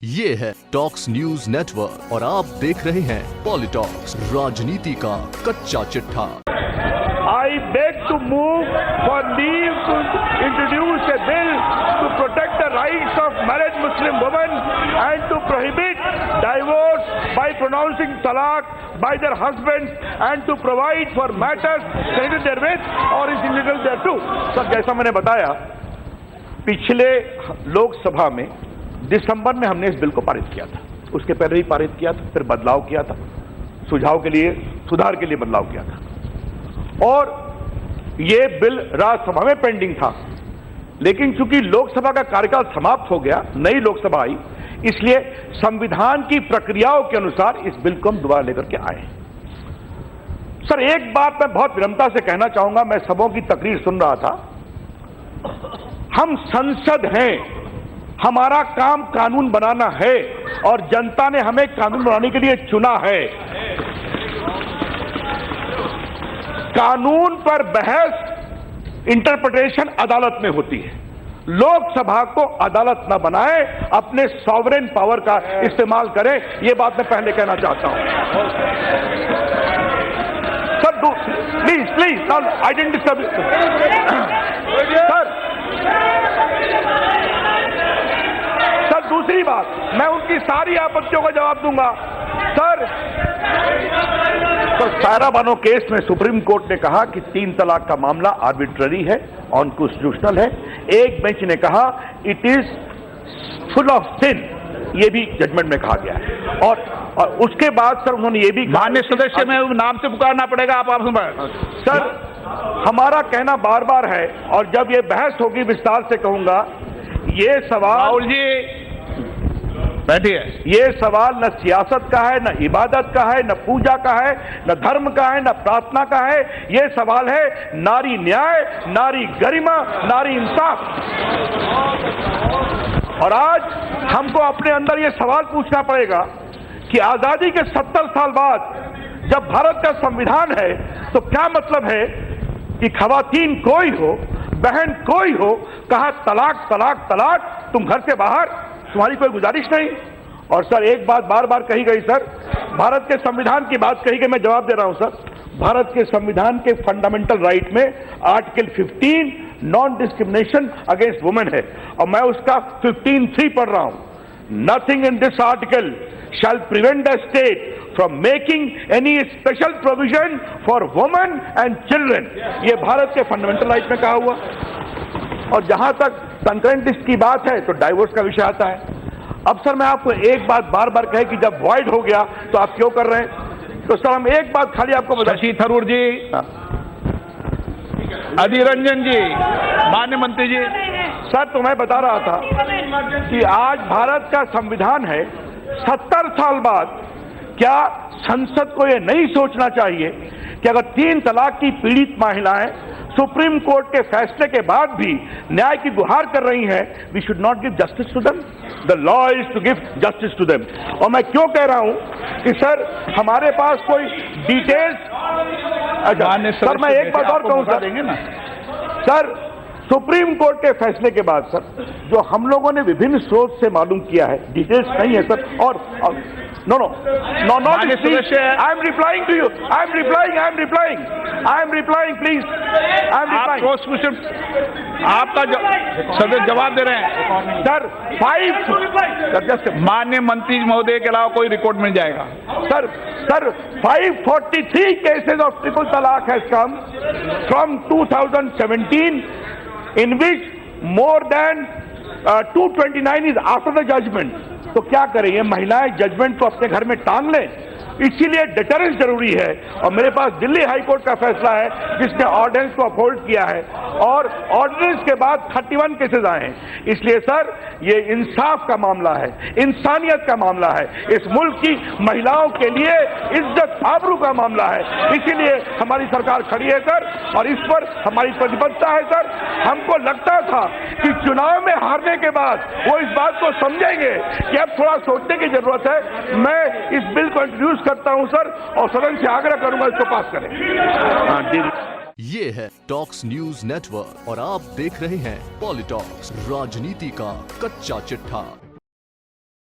ये है talks news network और आप देख रहे हैं पॉलिटॉक्स, राजनीति का कच्चा चिट्ठा। I beg to move for leave to introduce a bill to protect the rights of married Muslim women and to prohibit divorce by pronouncing talaq by their husbands and to provide for matters related therewith or is illegal thereto। Sir, जैसा मैंने बताया, पिछले लोकसभा में दिसंबर में हमने इस bill को पारित किया था, उसके पहले भी पारित किया था, फिर बदलाव किया था, सुझाव के लिए, सुधार के लिए बदलाव किया था और ये बिल राज्यसभा में पेंडिंग था। लेकिन चूंकि लोकसभा का कार्यकाल समाप्त हो गया, नई लोकसभा आई, इसलिए संविधान की प्रक्रियाओं के अनुसार इस बिल को हम दोबारा लेकर के आए। सर, एक बात मैं बहुत विनम्रता से कहना चाहूंगा, मैं सबों की तकरीर सुन रहा था। हम संसद हैं, हमारा काम कानून बनाना है और जनता ने हमें कानून बनाने के लिए चुना है। कानून पर बहस, इंटरप्रिटेशन अदालत में होती है। लोकसभा को अदालत न बनाए, अपने सॉवरेन पावर का इस्तेमाल करें, यह बात मैं पहले कहना चाहता हूं। Sir, please I didn't disturb. Sir, दूसरी बात, मैं उनकी सारी आपत्तियों का जवाब दूंगा। सर, तो सायरा बानो केस में सुप्रीम कोर्ट ने कहा कि 3 तलाक का मामला आर्बिट्ररी है, अनकॉन्स्टिट्यूशनल है। एक बेंच ने कहा it is full of sin, ये भी जजमेंट में कहा गया है। और उसके बाद सर उन्होंने ये भी, माननीय सदस्य में नाम से पुकारना पड़ेगा आप सर, हमारा कहना बार बार है और जब ये बहस होगी विस्तार से कहूंगा। ये सवाल, राहुल जी बैठिए, ये सवाल न सियासत का है, न इबादत का है, न पूजा का है, न धर्म का है, न प्रार्थना का है। ये सवाल है नारी न्याय, नारी गरिमा, नारी इंसाफ। और आज हमको अपने अंदर ये सवाल पूछना पड़ेगा कि आजादी के 70 साल बाद जब भारत का संविधान है तो क्या मतलब है कि खवातीन कोई हो, बहन कोई हो, कहा तलाक तलाक तलाक, तुम घर से बाहर, तुम्हारी कोई गुजारिश नहीं। और सर, एक बात बार बार कही गई सर, भारत के संविधान की बात कही गई, मैं जवाब दे रहा हूं सर। भारत के संविधान के फंडामेंटल राइट में article 15 non discrimination against women है और मैं उसका 15(3) पढ़ रहा हूं। Nothing in this article shall prevent the state from making any special provision for women and children। ये भारत के फंडामेंटल राइट में कहा हुआ। और जहां तक कंकरेंट लिस्ट की बात है तो डाइवोर्स का विषय आता है। अब सर, मैं आपको एक बात बार बार कहे कि जब वॉइड हो गया तो आप क्यों कर रहे हैं, तो सर हम एक बात खाली आपको बता। शशि थरूर जी, अधीर रंजन जी, माननीय मंत्री जी। सर, तो मैं बता रहा था कि आज भारत का संविधान है, 70 साल बाद क्या संसद को यह नहीं सोचना चाहिए कि अगर 3 तलाक की पीड़ित महिलाएं सुप्रीम कोर्ट के फैसले के बाद भी न्याय की गुहार कर रही हैं, we should not give justice to them, the law is to give justice to them. और मैं क्यों कह रहा हूं कि सर हमारे पास कोई डिटेल्स, सर मैं एक बात और कहूं सर, सुप्रीम कोर्ट के फैसले के बाद सर जो हम लोगों ने विभिन्न स्रोत से मालूम किया है, डिटेल्स नहीं है सर। और no no no not, I am replying to you, I am replying please, I am replying. आपका सदस्य जवाब दे रहे हैं सर। 5 माननीय मंत्री महोदय के अलावा कोई रिकॉर्ड मिल जाएगा सर। 543 केसेस ऑफ ट्रिपल तलाक has come from 2017 in which more than 229 is after the judgment। तो क्या करें, ये महिलाएं जजमेंट को अपने घर में टांग लें, इसीलिए डिटरेंस जरूरी है। और मेरे पास दिल्ली हाई कोर्ट का फैसला है जिसने ऑर्डिनेंस को अपहोल्ड किया है और ऑर्डिनेंस के बाद 31 केसेस आए हैं। इसलिए सर ये इंसाफ का मामला है, इंसानियत का मामला है, इस मुल्क की महिलाओं के लिए इज्जत आबरू का मामला है। इसीलिए हमारी सरकार खड़ी है सर और इस पर हमारी प्रतिबद्धता है सर। हमको लगता था कि चुनाव में हारने के बाद वो इस बात को समझेंगे कि अब थोड़ा सोचने की जरूरत है। मैं इस बिल को इंट्रोड्यूस करता हूं सर और सदन से आग्रह करूंगा इसको पास करें। ये है टॉक्स न्यूज नेटवर्क और आप देख रहे हैं पॉलिटॉक्स, राजनीति का कच्चा चिट्ठा।